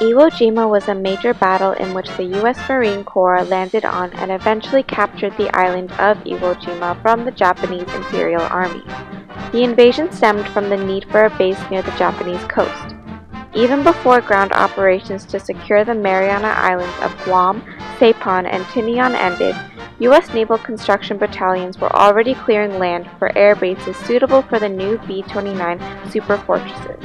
Iwo Jima was a major battle in which the U.S. Marine Corps landed on and eventually captured the island of Iwo Jima from the Japanese Imperial Army. The invasion stemmed from the need for a base near the Japanese coast. Even before ground operations to secure the Mariana Islands of Guam, Saipan, and Tinian ended, U.S. naval construction battalions were already clearing land for air bases suitable for the new B-29 superfortresses.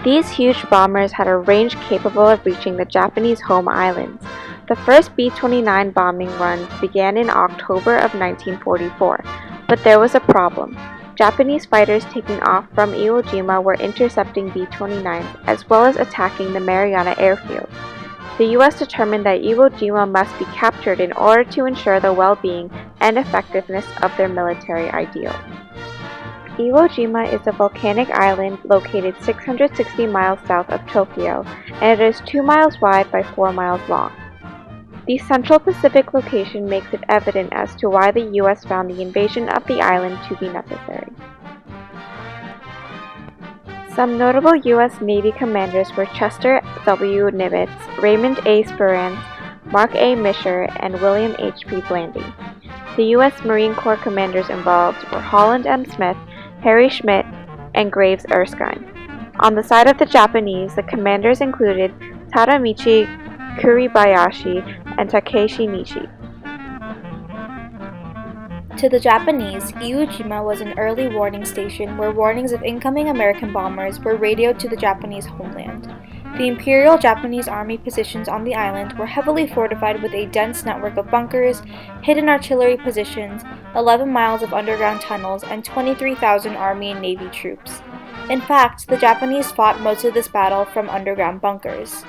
These huge bombers had a range capable of reaching the Japanese home islands. The first B-29 bombing runs began in October of 1944, but there was a problem. Japanese fighters taking off from Iwo Jima were intercepting B-29s as well as attacking the Mariana airfield. The U.S. determined that Iwo Jima must be captured in order to ensure the well-being and effectiveness of their military ideals. Iwo Jima is a volcanic island located 660 miles south of Tokyo, and it is 2 miles wide by 4 miles long. The Central Pacific location makes it evident as to why the U.S. found the invasion of the island to be necessary. Some notable U.S. Navy commanders were Chester W. Nimitz, Raymond A. Spruance, Mark A. Misher, and William H. P. Blandy. The U.S. Marine Corps commanders involved were Holland M. Smith, Harry Schmidt, and Graves Erskine. On the side of the Japanese, the commanders included Tadamichi Kuribayashi and Takeshi Nishi. To the Japanese, Iwo Jima was an early warning station where warnings of incoming American bombers were radioed to the Japanese homeland. The Imperial Japanese Army positions on the island were heavily fortified with a dense network of bunkers, hidden artillery positions, 11 miles of underground tunnels, and 23,000 Army and Navy troops. In fact, the Japanese fought most of this battle from underground bunkers.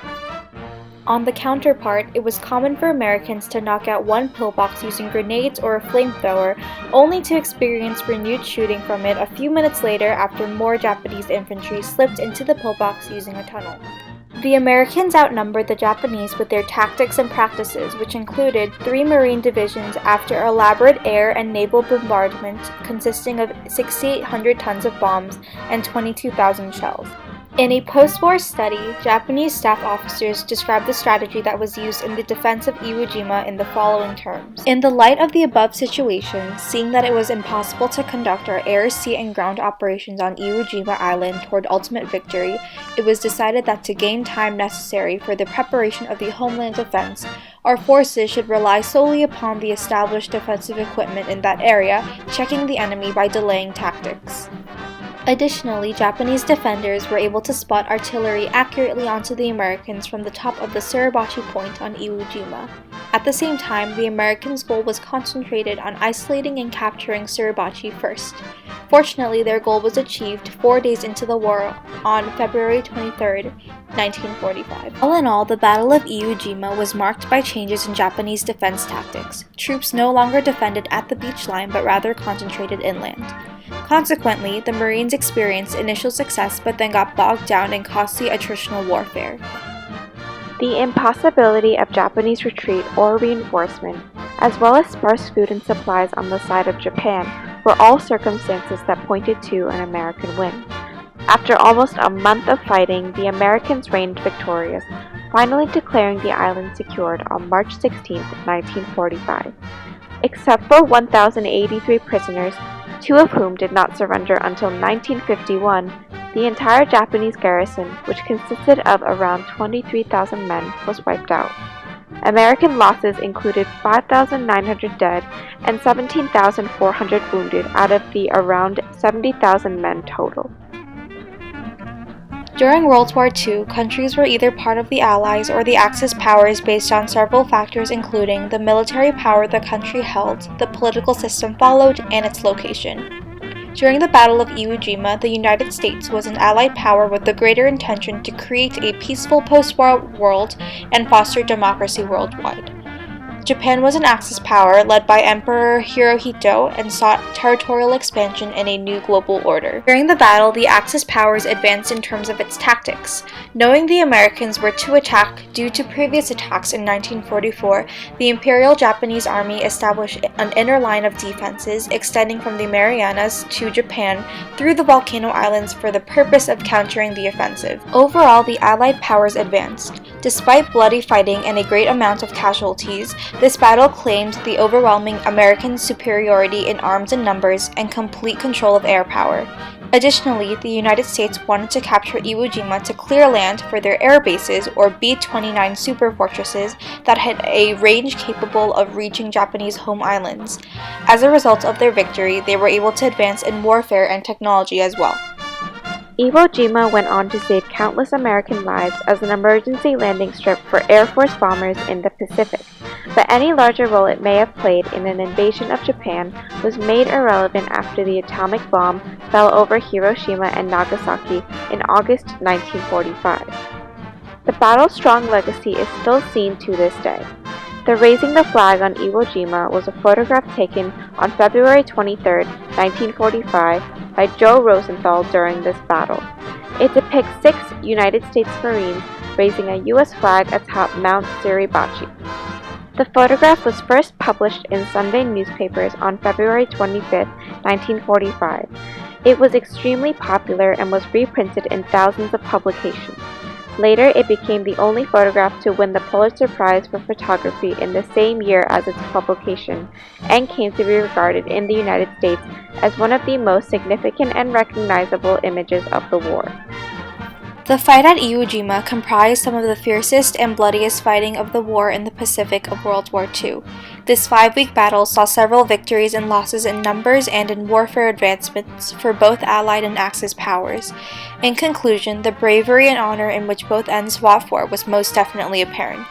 On the counterpart, it was common for Americans to knock out one pillbox using grenades or a flamethrower, only to experience renewed shooting from it a few minutes later after more Japanese infantry slipped into the pillbox using a tunnel. The Americans outnumbered the Japanese with their tactics and practices, which included 3 Marine divisions after elaborate air and naval bombardment consisting of 6,800 tons of bombs and 22,000 shells. In a post-war study, Japanese staff officers described the strategy that was used in the defense of Iwo Jima in the following terms. In the light of the above situation, seeing that it was impossible to conduct our air, sea, and ground operations on Iwo Jima Island toward ultimate victory, it was decided that to gain time necessary for the preparation of the homeland defense, our forces should rely solely upon the established defensive equipment in that area, checking the enemy by delaying tactics. Additionally, Japanese defenders were able to spot artillery accurately onto the Americans from the top of the Suribachi Point on Iwo Jima. At the same time, the Americans' goal was concentrated on isolating and capturing Suribachi first. Fortunately, their goal was achieved 4 days into the war on February 23, 1945. All in all, the Battle of Iwo Jima was marked by changes in Japanese defense tactics. Troops no longer defended at the beach line but rather concentrated inland. Consequently, the Marines experienced initial success but then got bogged down in costly attritional warfare. The impossibility of Japanese retreat or reinforcement, as well as sparse food and supplies on the side of Japan, were all circumstances that pointed to an American win. After almost a month of fighting, the Americans reigned victorious, finally declaring the island secured on March 16, 1945. Except for 1,083 prisoners, 2 of whom did not surrender until 1951, the entire Japanese garrison, which consisted of around 23,000 men, was wiped out. American losses included 5,900 dead and 17,400 wounded out of the around 70,000 men total. During World War II, countries were either part of the Allies or the Axis powers based on several factors including the military power the country held, the political system followed, and its location. During the Battle of Iwo Jima, the United States was an Allied power with the greater intention to create a peaceful post-war world and foster democracy worldwide. Japan was an Axis power led by Emperor Hirohito and sought territorial expansion in a new global order. During the battle, the Axis powers advanced in terms of its tactics. Knowing the Americans were to attack due to previous attacks in 1944, the Imperial Japanese Army established an inner line of defenses extending from the Marianas to Japan through the Volcano Islands for the purpose of countering the offensive. Overall, the Allied powers advanced. Despite bloody fighting and a great amount of casualties, this battle claimed the overwhelming American superiority in arms and numbers and complete control of air power. Additionally, the United States wanted to capture Iwo Jima to clear land for their air bases, or B-29 superfortresses, that had a range capable of reaching Japanese home islands. As a result of their victory, they were able to advance in warfare and technology as well. Iwo Jima went on to save countless American lives as an emergency landing strip for Air Force bombers in the Pacific, but any larger role it may have played in an invasion of Japan was made irrelevant after the atomic bomb fell over Hiroshima and Nagasaki in August 1945. The battle's strong legacy is still seen to this day. The raising the flag on Iwo Jima was a photograph taken on February 23, 1945, by Joe Rosenthal during this battle. It depicts 6 United States Marines raising a U.S. flag atop Mount Suribachi. The photograph was first published in Sunday newspapers on February 25, 1945. It was extremely popular and was reprinted in thousands of publications. Later, it became the only photograph to win the Pulitzer Prize for photography in the same year as its publication, and came to be regarded in the United States as one of the most significant and recognizable images of the war. The fight at Iwo Jima comprised some of the fiercest and bloodiest fighting of the war in the Pacific of World War II. This 5-week battle saw several victories and losses in numbers and in warfare advancements for both Allied and Axis powers. In conclusion, the bravery and honor in which both ends fought for was most definitely apparent.